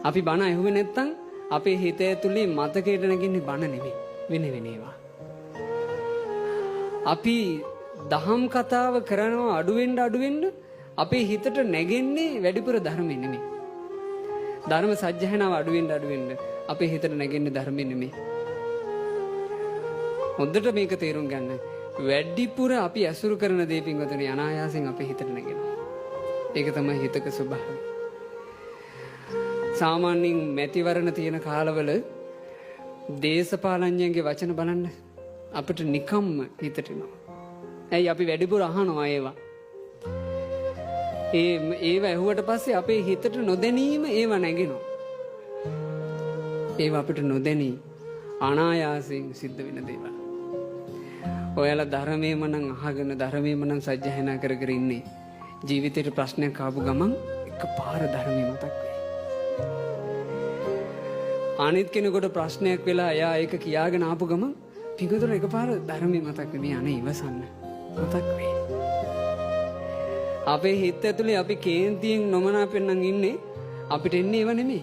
අපි බණ ඇහුවේ නැත්තම් අපේ හිත ඇතුලේ මතකයට නැගින්නේ බණ නෙමෙයි වෙන වෙනේවා. අපි දහම් කතාව කරනවා අඩුවෙන්න අපේ හිතට නැගෙන්නේ වැඩිපුර ධර්මෙ නෙමෙයි. ධර්ම සජ්ජහනාව අඩුවෙන්න අපේ හිතට නැගෙන්නේ ධර්මෙ නෙමෙයි. හොඳට මේක තේරුම් ගන්න. වැඩිපුර අපි ඇසුරු කරන දේ පින්වතුනි අනායාසයෙන් අපේ හිතට නැගෙනවා. ඒක තමයි හිතක ස්වභාවය. සාමාන්‍යයෙන් මැතිවරණ තියෙන කාලවල දේශපාලඥයන්ගේ වචන බලන්න අපිට නිකම්ම හිතට එනවා. ඇයි අපි වැඩිපුර අහනවා ඒවා. ඒව ඇහුවට පස්සේ අපේ හිතට නොදැනීම ඒව නැගෙනවා. ඒව අපිට නොදැනී අනායාසයෙන් සිද්ධ වෙන දේවල්. ඔයාලා ධර්මයේම නම් අහගෙන ධර්මයේම නම් සජ්ජායනා කර කර ඉන්නේ. ජීවිතේට ප්‍රශ්නයක් ආපු ගමන් එකපාර ධර්මයේ මතක් වෙයි. අනිත් කෙනෙකුට ප්‍රශ්නයක් වෙලා එයා ඒක කියාගෙන ආපු ගමන් පිටුතර එකපාර ධර්මයේ මතක් වෙයි. අනේ ඉවසන්න මතක් වෙයි. අපේ හිත ඇතුලේ අපි කේන්තියෙන් නොමනාපෙන් නම් ඉන්නේ. අපිට එන්නේ ඒව නෙමෙයි.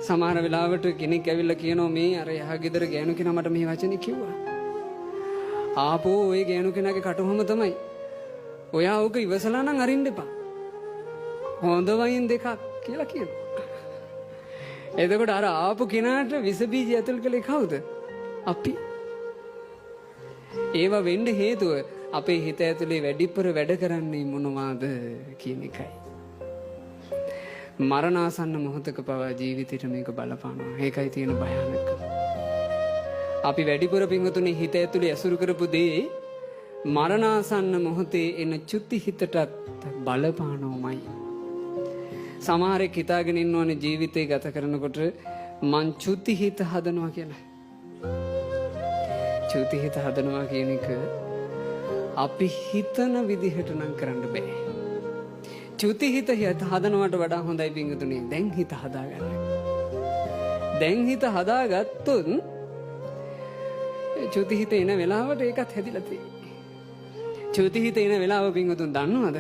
සමහර වෙලාවට කෙනෙක් ඇවිල්ලා කියනවා මේ අර යහ ගෙදර ගෑනු කෙනා මට මේ වචනේ කිව්වා. ආපෝ ඔය ගෑනු කෙනාගේ කටුවම තමයි. ඔයා ඕක ඉවසලා නම් අරින්න එපා. හොඳ වයින් දෙකක් කියලා කියනවා. එතකොට අර ආපු කෙනාට විස බීජ ඇතුල් කළේ කවුද? අපි. ඒව වෙන්න හේතුව අපේ හිත ඇතුලේ වැඩිපුර වැඩ කරන්නේ මොනවාද කියන එකයි. මරණාසන්න මොහොතක පවා ජීවිතේට මේක බලපානවා. ඒකයි තියෙන භයානකම. අපි වැඩිපුර පින්වතුනි හිත ඇතුලේ ඇසුරු කරපු දේ මරණාසන්න මොහොතේ එන චුති හිතටත් බලපානවමයි. සමහරෙක් හිතාගෙන ඉන්නවනේ ජීවිතේ ගත කරනකොට මං චුති හිත හදනවා කියලා. චුති හිත හදනවා කියන එක අපි හිතන විදිහට නම් කරන්න බෑ. චුති හිත හදනවට වඩා හොඳයි පින්වතුනි දැන් හිත හදාගන්න. දැන් හිත හදාගත්තොත් චුති හිත එන වෙලාවට ඒකත් හැදිලා තියෙන්නේ. චුති හිත එන වෙලාව පින්වතුන් දන්නවද?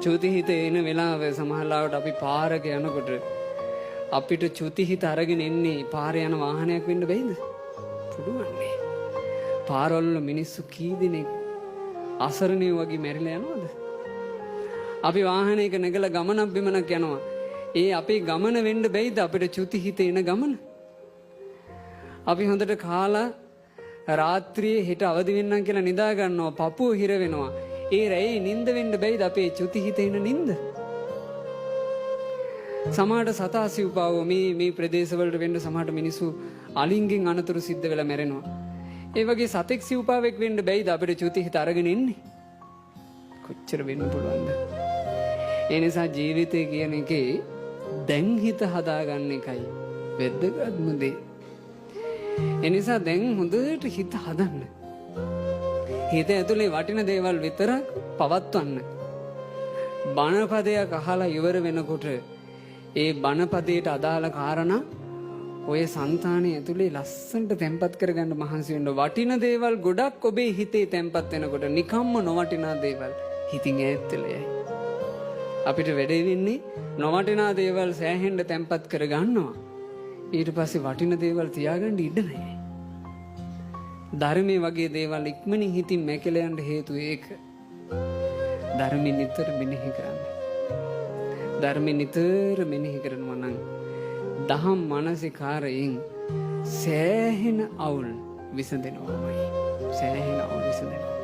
චුති හිත එන වෙලාව සමහරවිට අපි පාරක යනකොට අපිට චුති හිත අරගෙන එන්නේ පාරේ යන වාහනයක් වෙන්න බැයිද? පුළුවන් නේ. පාරවල මිනිස්සු කී දෙනෙක් අසරණිය වගේ මැරිලා යනවද? අපි වාහනයක නැගලා ගමනක් බිමනක් යනවා. ඒ අපේ ගමන වෙන්න බැයිද අපිට චුති හිත එන ගමන? අපි හොඳට කාලා රාත්‍රියේ හිට අවදි වෙන්නම් කියලා නිදා ගන්නවා. පපුව හිර වෙනවා. ඒ රැයේ නිින්ද වෙන්න බැයිද අපේ චුති හිත එන නිින්ද? සමහරට සතා සිව්පාව මේ ප්‍රදේශවලට වෙන්න සමහරට මිනිස්සු අලින්ගෙන් අනතුරු සිද්ධ වෙලා මැරෙනවා. ඒ වගේ සතෙක් සිව්පාවෙක් වෙන්න බැයිද අපිට චුති හිත අරගෙන ඉන්නේ? කොච්චර වෙන්න පුළුවන්ද? ඒ නිසා ජීවිතය කියන එකේ දැන් හිත හදාගන්න එකයි වැදගත්ම දේ. ඒ නිසා දැන් හොඳට හිත හදන්න. හිත ඇතුලේ වටින දේවල් විතරක් පවත්වන්න. බණපදයක් අහලා ඉවර වෙනකොට ඒ බණපදයට අදාළ කාරණා ඔය సంతානයේ ඇතුලේ ලස්සනට තැම්පත් කරගන්න මහන්සි වෙන්න. වටින දේවල් ගොඩක් ඔබේ හිතේ තැම්පත් වෙනකොට නිකම්ම නොවටිනා දේවල් හිතින් ඈත් වෙලා යයි. අපිට වැඩේ වෙන්නේ නොවටිනා දේවල් සෑහෙන්න තැම්පත් කර ගන්නවා. ඊට පස්සේ වටින දේවල් තියාගන්න ඉඩ නැහැ. ධර්මයේ වගේ දේවල් ඉක්මනින් හිතින් මැකලා යන්න හේතුව ඒක. ධර්මෙ නිතර මෙනෙහි කරන්න. ධර්මෙ නිතර මෙනෙහි කරනවා නම් දහම් මානසිකාරයෙන් සෑහෙන අවුල් විසඳෙනවාමයි. සෑහෙන අවුල් විසඳෙනවා.